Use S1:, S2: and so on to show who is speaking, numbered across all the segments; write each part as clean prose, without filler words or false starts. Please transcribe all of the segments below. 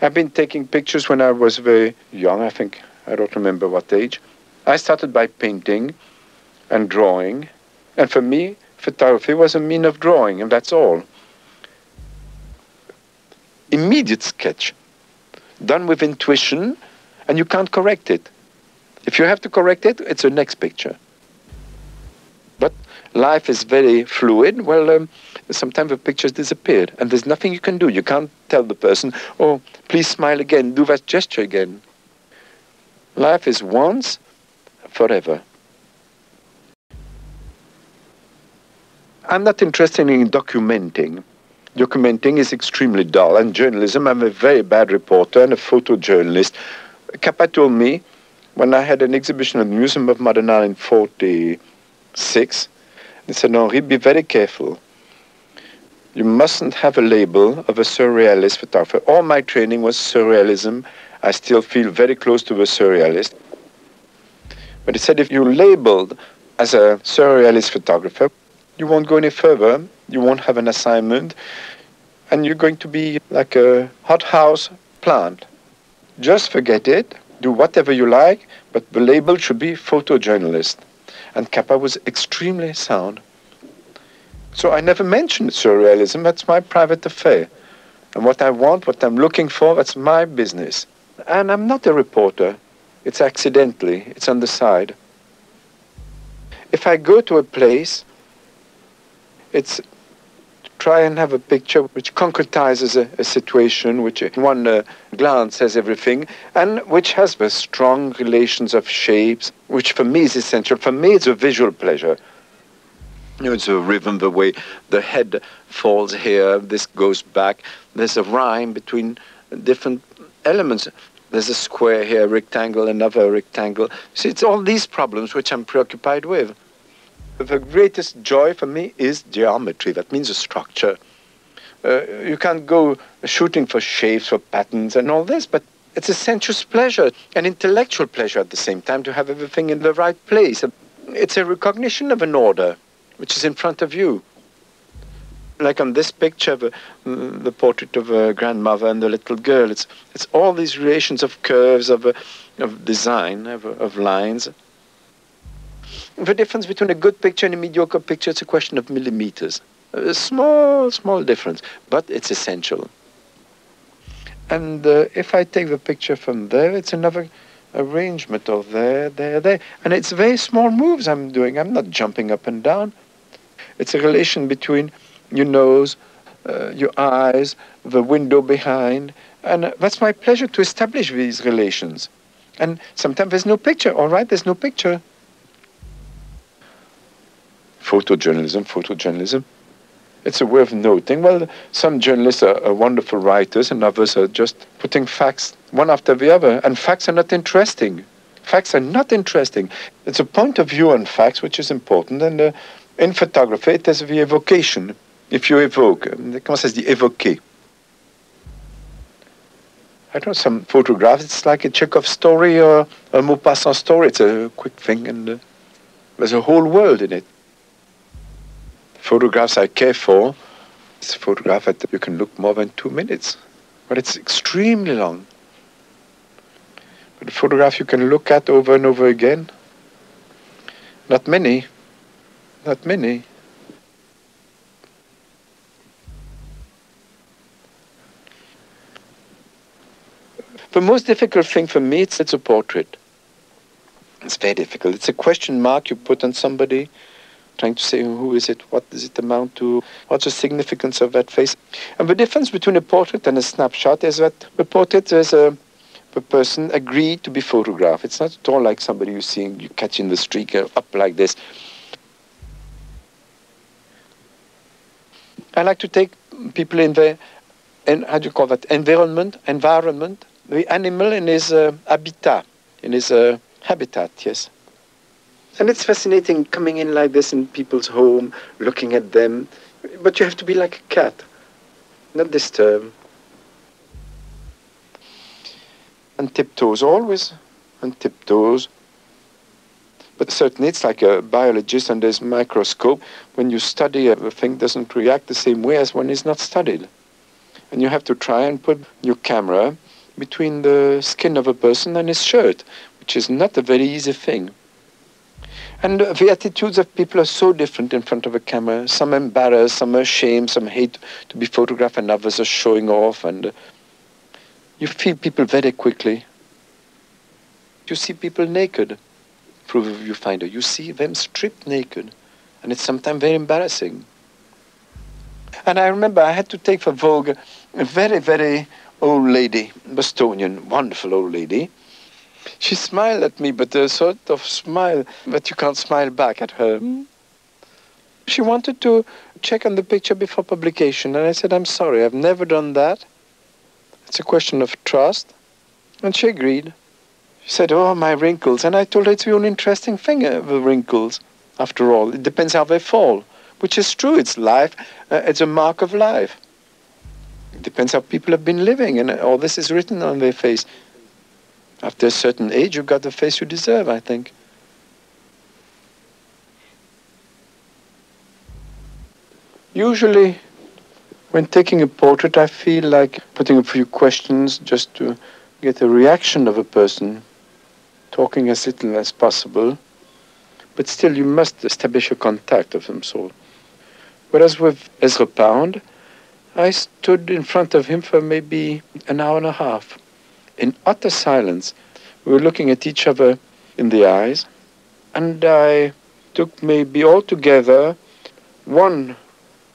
S1: I've been taking pictures when I was very young, I think. I don't remember what age. I started by painting and drawing. And for me, photography was a mean of drawing, and that's all. Immediate sketch, done with intuition, and you can't correct it. If you have to correct it, it's the next picture. But life is very fluid. Well, sometimes the pictures disappeared, and there's nothing you can do. You can't tell the person, oh, please smile again, do that gesture again. Life is once, forever. I'm not interested in documenting. Documenting is extremely dull, and journalism, I'm a very bad reporter and a photojournalist. Capa told me, when I had an exhibition at the Museum of Modern Art in 1946, he said, Henri, be very careful. You mustn't have a label of a surrealist photographer. All my training was surrealism. I still feel very close to a surrealist. But he said, if you're labeled as a surrealist photographer, you won't go any further, you won't have an assignment, and you're going to be like a hothouse plant. Just forget it, do whatever you like, but the label should be photojournalist. And Capa was extremely sound. So I never mentioned surrealism, that's my private affair. And what I want, what I'm looking for, that's my business. And I'm not a reporter, it's accidentally, it's on the side. If I go to a place, it's to try and have a picture which concretizes a situation, which in one glance says everything, and which has the strong relations of shapes, which for me is essential. For me, it's a visual pleasure. You know, it's a rhythm, the way the head falls here, this goes back. There's a rhyme between different elements. There's a square here, a rectangle, another rectangle. See, it's all these problems which I'm preoccupied with. The greatest joy for me is geometry. That means a structure. You can't go shooting for shapes, for patterns and all this, but it's a sensuous pleasure, an intellectual pleasure at the same time to have everything in the right place. It's a recognition of an order which is in front of you. Like on this picture, the portrait of a grandmother and the little girl, it's all these relations of curves, of design, of lines. The difference between a good picture and a mediocre picture, it's a question of millimeters. A small, small difference, but it's essential. And if I take the picture from there, it's another arrangement of there, there, there. And it's very small moves I'm doing. I'm not jumping up and down. It's a relation between your nose, your eyes, the window behind. And that's my pleasure to establish these relations. And sometimes there's no picture. All right, there's no picture. Photojournalism. It's a way of noting. Well, some journalists are wonderful writers and others are just putting facts one after the other. And facts are not interesting. Facts are not interesting. It's a point of view on facts which is important. And in photography, it has the evocation. If you evoke, comment ça se dit évoquer? I don't know, some photographs, it's like a Chekhov story or a Maupassant story. It's a quick thing and there's a whole world in it. Photographs I care for, it's a photograph that you can look more than 2 minutes, but it's extremely long. But a photograph you can look at over and over again, not many, not many. The most difficult thing for me, it's a portrait. It's very difficult. It's a question mark you put on somebody, trying to say, who is it? What does it amount to? What's the significance of that face? And the difference between a portrait and a snapshot is that the portrait, the person agreed to be photographed. It's not at all like somebody you catch in the street up like this. I like to take people in the, how do you call that, environment, the animal in his habitat, yes. And it's fascinating coming in like this in people's home, looking at them. But you have to be like a cat, not disturb. And tiptoes, always, and tiptoes. But certainly it's like a biologist under his microscope. When you study, a thing doesn't react the same way as when it's not studied. And you have to try and put your camera between the skin of a person and his shirt, which is not a very easy thing. And the attitudes of people are so different in front of a camera. Some embarrassed, some are ashamed, some hate to be photographed, and others are showing off. And you feel people very quickly. You see people naked through the viewfinder. You see them stripped naked. And it's sometimes very embarrassing. And I remember I had to take for Vogue a very, very old lady, Bostonian, wonderful old lady. She smiled at me, but a sort of smile that you can't smile back at her. She wanted to check on the picture before publication, and I said, I'm sorry, I've never done that. It's a question of trust. And she agreed. She said, oh, my wrinkles. And I told her it's the only interesting thing, the wrinkles. After all, it depends how they fall, which is true. It's life. It's a mark of life. It depends how people have been living, and all this is written on their face. After a certain age, you've got the face you deserve, I think. Usually, when taking a portrait, I feel like putting a few questions just to get a reaction of a person, talking as little as possible. But still, you must establish a contact of some sort. Whereas with Ezra Pound, I stood in front of him for maybe an hour and a half. In utter silence, we were looking at each other in the eyes, and I took maybe altogether one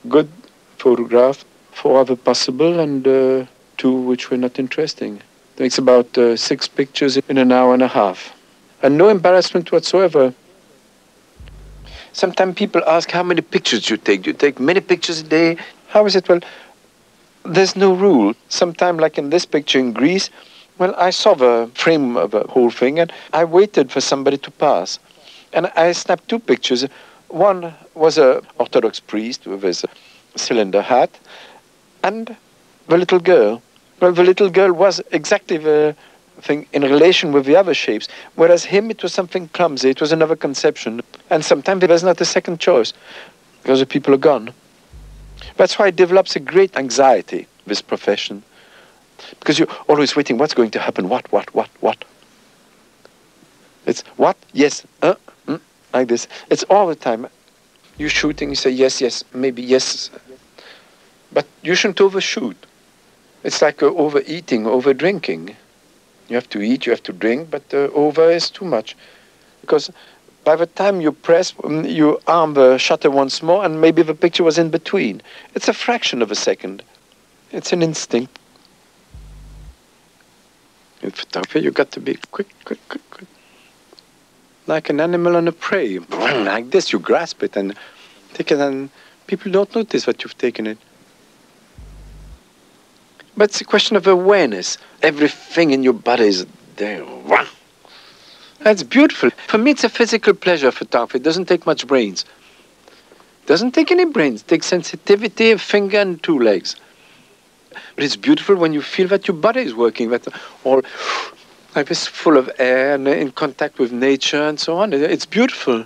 S1: good photograph, 4 other possible, and 2 which were not interesting. It makes about 6 pictures in an hour and a half, and no embarrassment whatsoever. Sometimes people ask how many pictures you take. Do you take many pictures a day? How is it? Well, there's no rule. Sometimes, like in this picture in Greece, well, I saw the frame of the whole thing, and I waited for somebody to pass. And I snapped 2 pictures. One was an Orthodox priest with his cylinder hat, and the little girl. Well, the little girl was exactly the thing in relation with the other shapes, whereas him, it was something clumsy. It was another conception. And sometimes there's not a second choice, because the people are gone. That's why it develops a great anxiety, this profession. Because you're always waiting, what's going to happen? What? It's what? Yes, like this. It's all the time. You're shooting, you say yes, maybe yes. But you shouldn't overshoot. It's like overeating, overdrinking. You have to eat, you have to drink, but over is too much. Because by the time you press, you arm the shutter once more, and maybe the picture was in between. It's a fraction of a second. It's an instinct. In photography, you've got to be quick. Like an animal on a prey. Like this, you grasp it and take it, and people don't notice that you've taken it. But it's a question of awareness. Everything in your body is there. That's beautiful. For me, it's a physical pleasure, photography. It doesn't take much brains. It doesn't take any brains. It takes sensitivity, a finger and 2 legs. But it's beautiful when you feel that your body is working, that all like this, full of air and in contact with nature and so on. It's beautiful.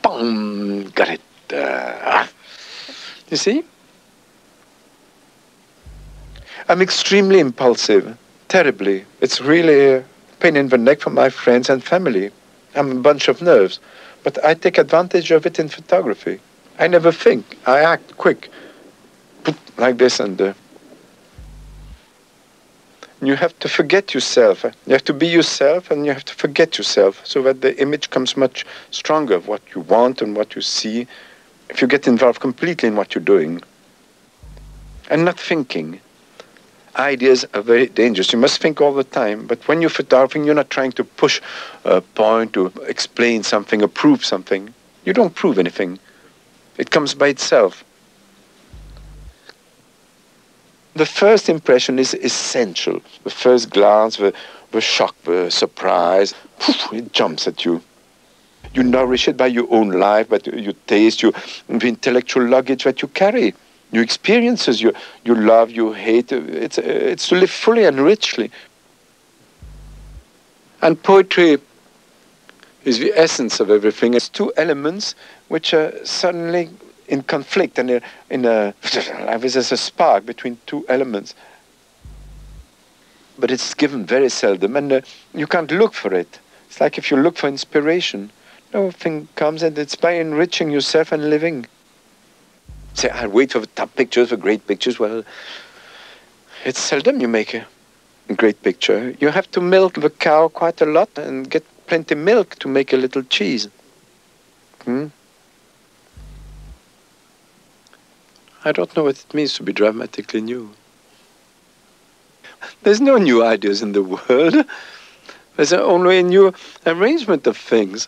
S1: Boom, got it. You see? I'm extremely impulsive, terribly. It's really a pain in the neck for my friends and family. I'm a bunch of nerves, but I take advantage of it in photography. I never think. I act quick, like this, and you have to forget yourself. You have to be yourself, and you have to forget yourself, so that the image comes much stronger of what you want and what you see, if you get involved completely in what you're doing, and not thinking. Ideas are very dangerous. You must think all the time. But when you're photographing, you're not trying to push a point, to explain something, or prove something. You don't prove anything. It comes by itself. The first impression is essential. The first glance, the shock, the surprise, it jumps at you. You nourish it by your own life, by your taste, the intellectual luggage that you carry. Your experiences, your love, your hate. It's to live fully and richly. And poetry is the essence of everything. It's 2 elements which are suddenly in conflict, and there's a spark between 2 elements. but it's given very seldom, and you can't look for it. It's like if you look for inspiration, nothing comes, and it's by enriching yourself and living. Say, I wait for the top pictures, for great pictures. Well, it's seldom you make a great picture. You have to milk the cow quite a lot and get plenty milk to make a little cheese. I don't know what it means to be dramatically new. There's no new ideas in the world. There's only a new arrangement of things.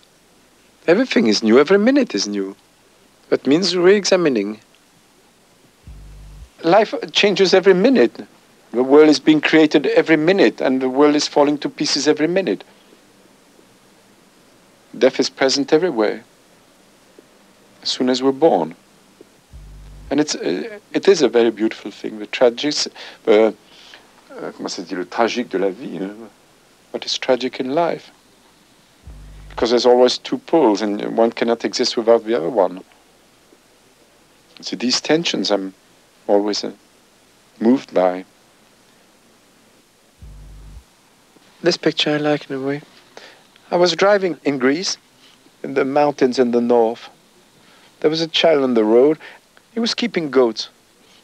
S1: Everything is new, every minute is new. That means re-examining. Life changes every minute. The world is being created every minute, and the world is falling to pieces every minute. Death is present everywhere, as soon as we're born. And it is a very beautiful thing. The tragic, comment ça dit, le tragique de la vie. What is tragic in life? Because there's always two poles, and one cannot exist without the other one. So these tensions I'm always moved by. This picture I like in a way. I was driving in Greece, in the mountains in the north. There was a child on the road. He was keeping goats.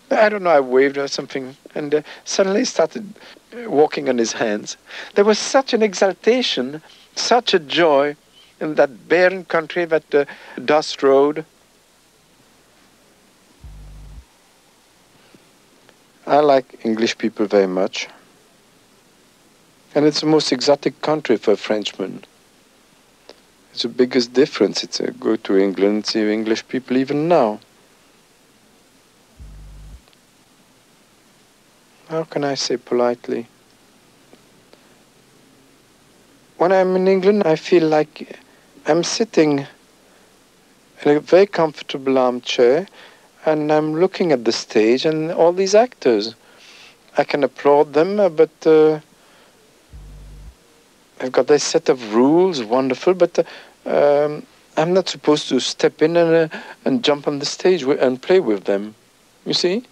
S1: I don't know, I waved or something, and suddenly he started walking on his hands. There was such an exaltation, such a joy in that barren country, that dust road. I like English people very much. And it's the most exotic country for a Frenchman. It's the biggest difference. It's go to England, see English people even now. How can I say politely? When I'm in England, I feel like I'm sitting in a very comfortable armchair, and I'm looking at the stage and all these actors. I can applaud them, but I've got this set of rules, wonderful, but I'm not supposed to step in and jump on the stage and play with them. You see?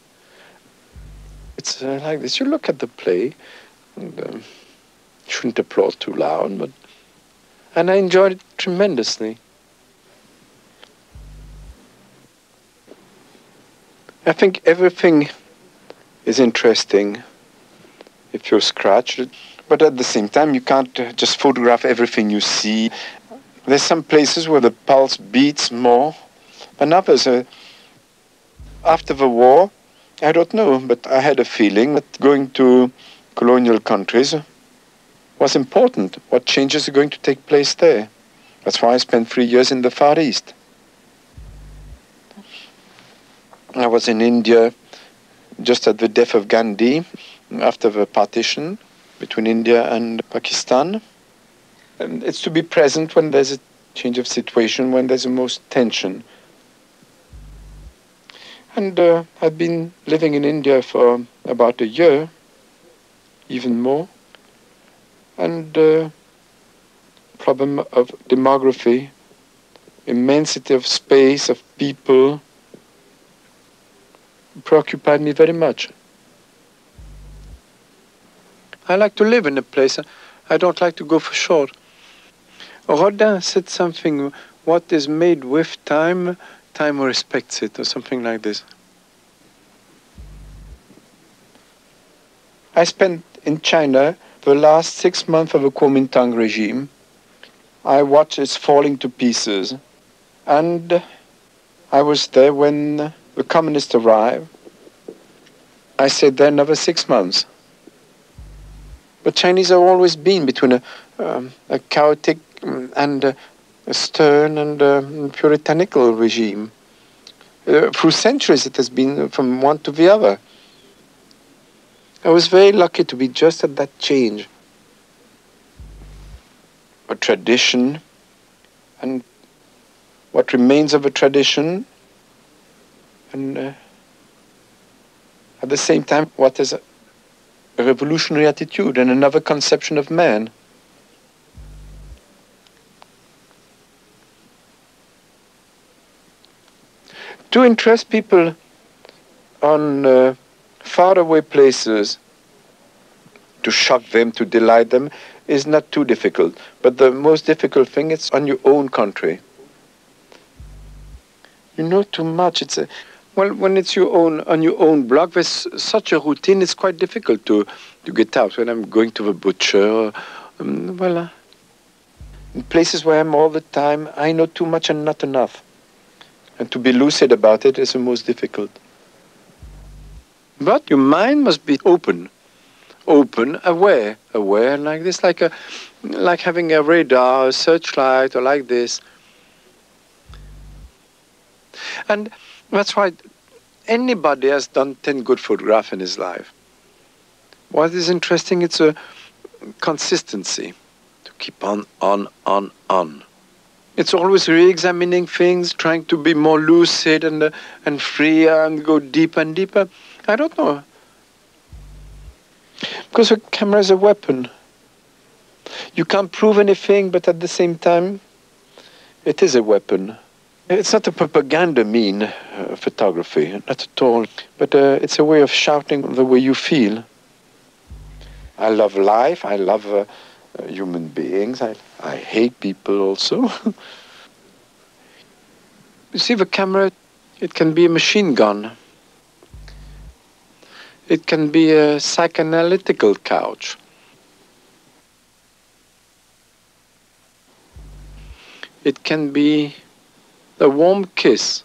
S1: It's like this. You look at the play, and you shouldn't applaud too loud, and I enjoyed it tremendously. I think everything is interesting if you're scratched, but at the same time, you can't just photograph everything you see. There's some places where the pulse beats more than others. After the war, I don't know, but I had a feeling that going to colonial countries was important. What changes are going to take place there? That's why I spent 3 years in the Far East. I was in India just at the death of Gandhi, after the partition between India and Pakistan. And it's to be present when there's a change of situation, when there's the most tension. And I've been living in India for about a year, even more. And problem of demography, immensity of space, of people, preoccupied me very much. I like to live in a place. I don't like to go for short. Rodin said something, what is made with time, time respects it, or something like this. I spent in China the last 6 months of the Kuomintang regime. I watched it falling to pieces. And I was there when the communists arrived. I stayed there another 6 months. But Chinese have always been between a chaotic and a stern and puritanical regime. Through centuries it has been from one to the other. I was very lucky to be just at that change. A tradition, and what remains of a tradition, and at the same time what is a revolutionary attitude and another conception of man. To interest people on faraway places to shock them, to delight them, is not too difficult. But the most difficult thing is on your own country. You know too much. Well, when it's on your own block, there's such a routine. It's quite difficult to get out. When I'm going to the butcher, in places where I'm all the time, I know too much and not enough. And to be lucid about it is the most difficult. But your mind must be open, aware, like this, like having a radar, a searchlight, or like this. And that's why anybody has done 10 good photographs in his life. What is interesting, it's a consistency, to keep on. It's always re-examining things, trying to be more lucid and free and go deeper and deeper. I don't know. Because a camera is a weapon. You can't prove anything, but at the same time, it is a weapon. It's not a propaganda mean, photography, not at all. But it's a way of shouting the way you feel. I love life. I love human beings. I hate people also. You see, the camera, it can be a machine gun. It can be a psychoanalytical couch. It can be a warm kiss.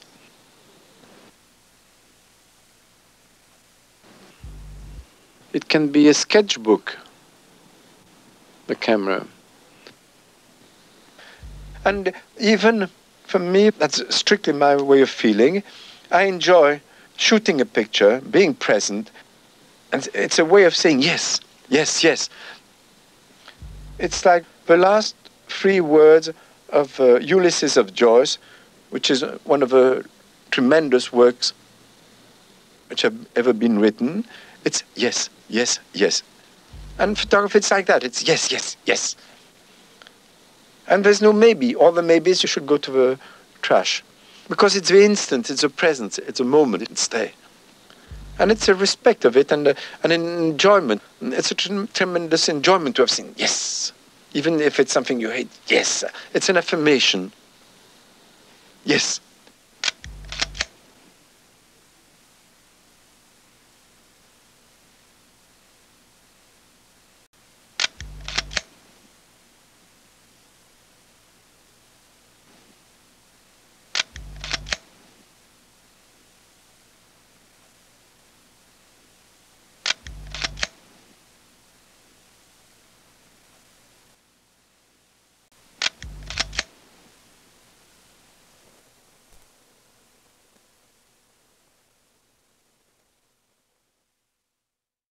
S1: It can be a sketchbook, the camera. And even for me, that's strictly my way of feeling. I enjoy shooting a picture, being present, and it's a way of saying yes, yes, yes. It's like the last 3 words of Ulysses of Joyce, which is one of the tremendous works which have ever been written. It's yes, yes, yes. And photography, it's like that. It's yes, yes, yes. And there's no maybe. All the maybes, you should go to the trash. Because it's the instant, it's a presence, it's a moment, it's there. And it's a respect of it and an enjoyment. It's a tremendous enjoyment to have seen yes. Even if it's something you hate, yes. It's an affirmation. Yes.